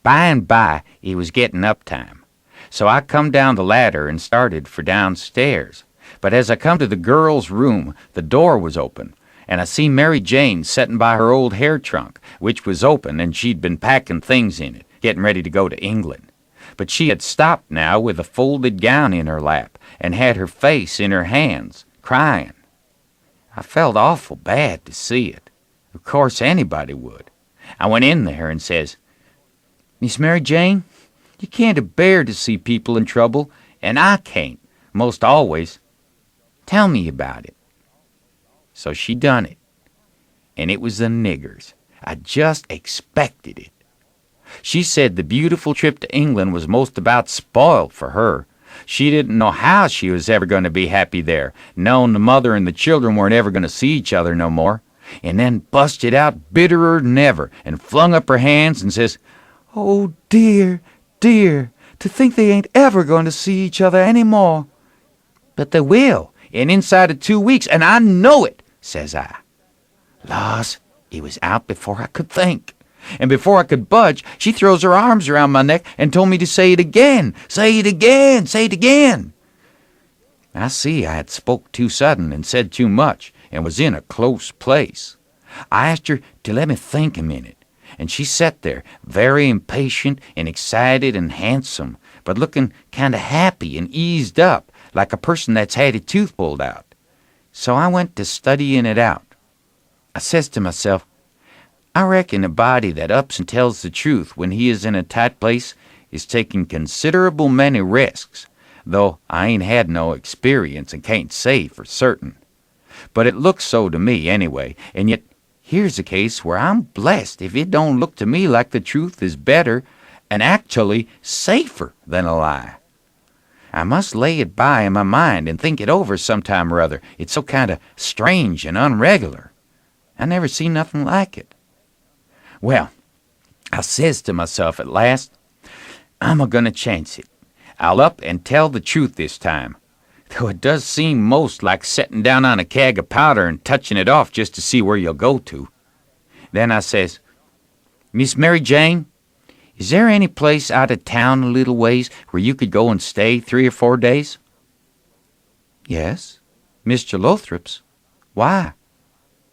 By and by, it was getting up time. So I come down the ladder and started for downstairs. But as I come to the girl's room, the door was open, and I see Mary Jane setting by her old hair trunk, which was open, and she'd been packing things in it, getting ready to go to England. But she had stopped now with a folded gown in her lap and had her face in her hands, crying. I felt awful bad to see it. Of course anybody would. I went in there and says, "Miss Mary Jane, you can't bear to see people in trouble, and I can't, most always. Tell me about it." So she done it. And it was the niggers. I just expected it. She said the beautiful trip to England was most about spoiled for her. She didn't know how she was ever going to be happy there, knowing the mother and the children weren't ever going to see each other no more. And then busted out bitterer than ever and flung up her hands and says, "Oh, dear, dear, to think they ain't ever going to see each other any more." "But they will, and inside of 2 weeks, and I know it," says I. Laws, it was out before I could think. And before I could budge, she throws her arms around my neck and told me to say it again, say it again, say it again. I see I had spoke too sudden and said too much and was in a close place. I asked her to let me think a minute, and she sat there, very impatient and excited and handsome, but looking kind of happy and eased up, like a person that's had a tooth pulled out. So I went to studying it out. I says to myself, I reckon a body that ups and tells the truth when he is in a tight place is taking considerable many risks, though I ain't had no experience and can't say for certain. But it looks so to me anyway, and yet here's a case where I'm blessed if it don't look to me like the truth is better and actually safer than a lie. I must lay it by in my mind and think it over sometime or other. It's so kind of strange and unregular. I never seen nothing like it. Well, I says to myself at last, I'm a-gonna chance it. I'll up and tell the truth this time, though it does seem most like setting down on a keg of powder and touching it off just to see where you'll go to. Then I says, "Miss Mary Jane, is there any place out of town a little ways where you could go and stay 3 or 4 days?" "Yes, Mr. Lothrop's. Why?"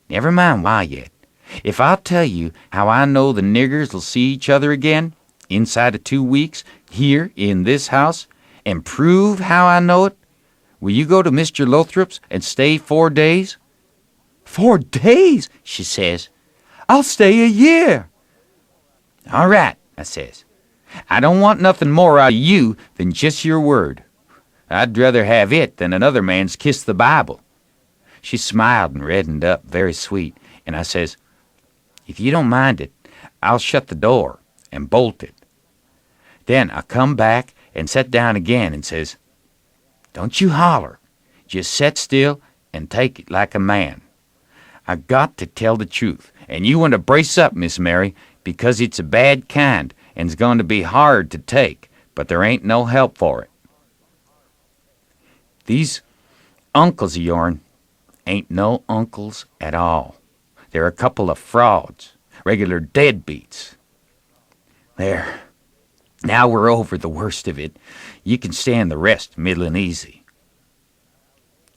"Never mind why yet. If I'll tell you how I know the niggers will see each other again, inside of 2 weeks, here in this house, and prove how I know it, will you go to Mr. Lothrop's and stay 4 days?" "4 days?" she says. "I'll stay a year." "All right," I says. "I don't want nothing more out of you than just your word. I'd rather have it than another man's kiss the Bible." She smiled and reddened up very sweet, and I says, "If you don't mind it, I'll shut the door and bolt it." Then I come back and sat down again and says, "Don't you holler. Just set still and take it like a man. I got to tell the truth, and you want to brace up, Miss Mary, because it's a bad kind and's going to be hard to take, but there ain't no help for it. These uncles of yourn ain't no uncles at all. They're a couple of frauds, regular deadbeats. There, now we're over the worst of it. You can stand the rest middlin' easy."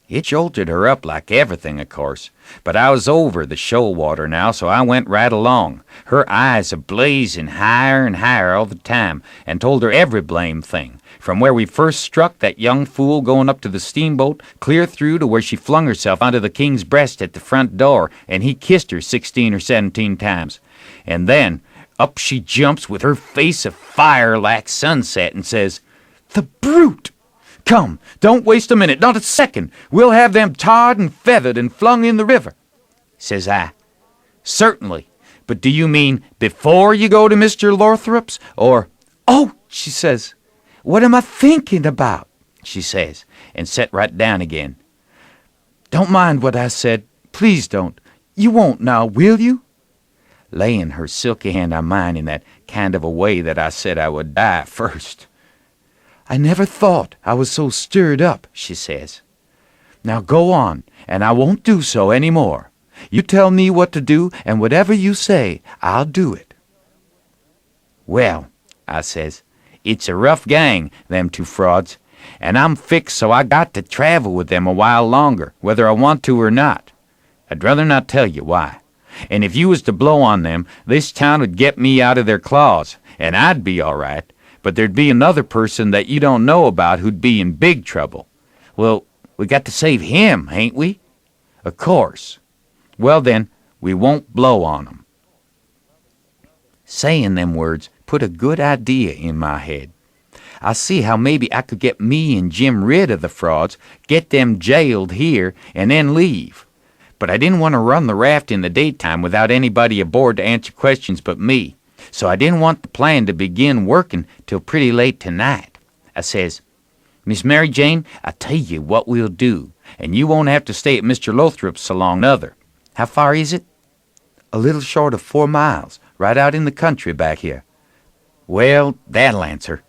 It jolted her up like everything, of course, but I was over the shoal water now, so I went right along, her eyes a-blazing higher and higher all the time, and told her every blame thing, from where we first struck that young fool going up to the steamboat, clear through to where she flung herself onto the king's breast at the front door, and he kissed her 16 or 17 times. And then up she jumps with her face afire like sunset and says, "The brute! Come, don't waste a minute, not a second. We'll have them tarred and feathered and flung in the river." Says I, "Certainly, but do you mean before you go to Mr. Lothrop's, or—" "Oh," she says, "what am I thinking about?" she says, and sat right down again. "Don't mind what I said. Please don't. You won't now, will you?" Laying her silky hand on mine in that kind of a way that I said I would die first. "I never thought I was so stirred up," she says. "Now go on, and I won't do so any more. You tell me what to do, and whatever you say, I'll do it." Well, I says. It's a rough gang, them two frauds, and I'm fixed so I got to travel with them a while longer, whether I want to or not. I'd rather not tell you why. And if you was to blow on them, this town would get me out of their claws, and I'd be all right, but there'd be another person that you don't know about who'd be in big trouble. Well, we got to save him, ain't we? Of course. Well then, we won't blow on 'em. Saying them words put a good idea in my head. I see how maybe I could get me and Jim rid of the frauds, get them jailed here, and then leave. But I didn't want to run the raft in the daytime without anybody aboard to answer questions but me, so I didn't want the plan to begin working till pretty late tonight. I says, Miss Mary Jane, I tell you what we'll do, and you won't have to stay at Mr. Lothrop's so long nother. How far is it? A little short of 4 miles, right out in the country back here. Well, that'll answer.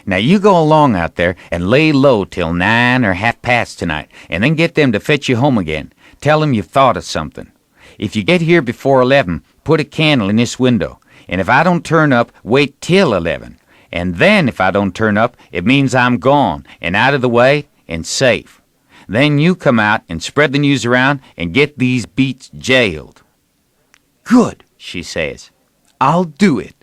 Now you go along out there and lay low till 9 or 1/2 tonight, and then get them to fetch you home again. Tell them you've thought of something. If you get here before 11, put a candle in this window, and if I don't turn up, wait till 11. And then if I don't turn up, it means I'm gone and out of the way and safe. Then you come out and spread the news around and get these beats jailed. Good, she says. I'll do it.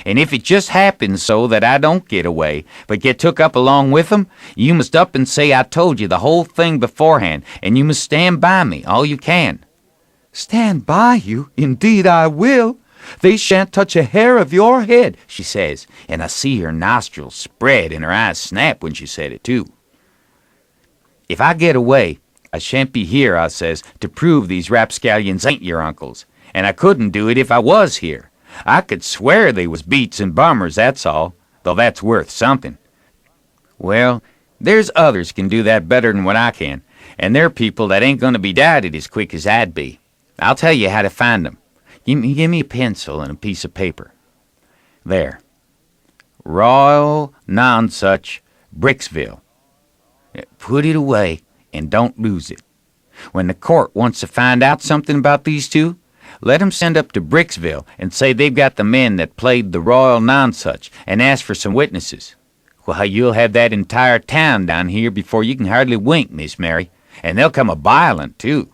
And if it just happens so that I don't get away, but get took up along with them, you must up and say I told you the whole thing beforehand, and you must stand by me all you can. Stand by you? Indeed I will. They shan't touch a hair of your head, she says, and I see her nostrils spread and her eyes snap when she said it too. If I get away, I shan't be here, I says, to prove these rapscallions ain't your uncles, and I couldn't do it if I was here. I could swear they was beats and bummers, that's all, though that's worth something. Well, there's others can do that better than what I can, and they're people that ain't going to be doubted as quick as I'd be. I'll tell you how to find them. Give me a pencil and a piece of paper. There. Royal Nonsuch, Bricksville. Put it away and don't lose it. When the court wants to find out something about these two, let 'em send up to Bricksville and say they've got the men that played the Royal Nonsuch and ask for some witnesses. Well, you'll have that entire town down here before you can hardly wink, Miss Mary, and they'll come a-bilin' too.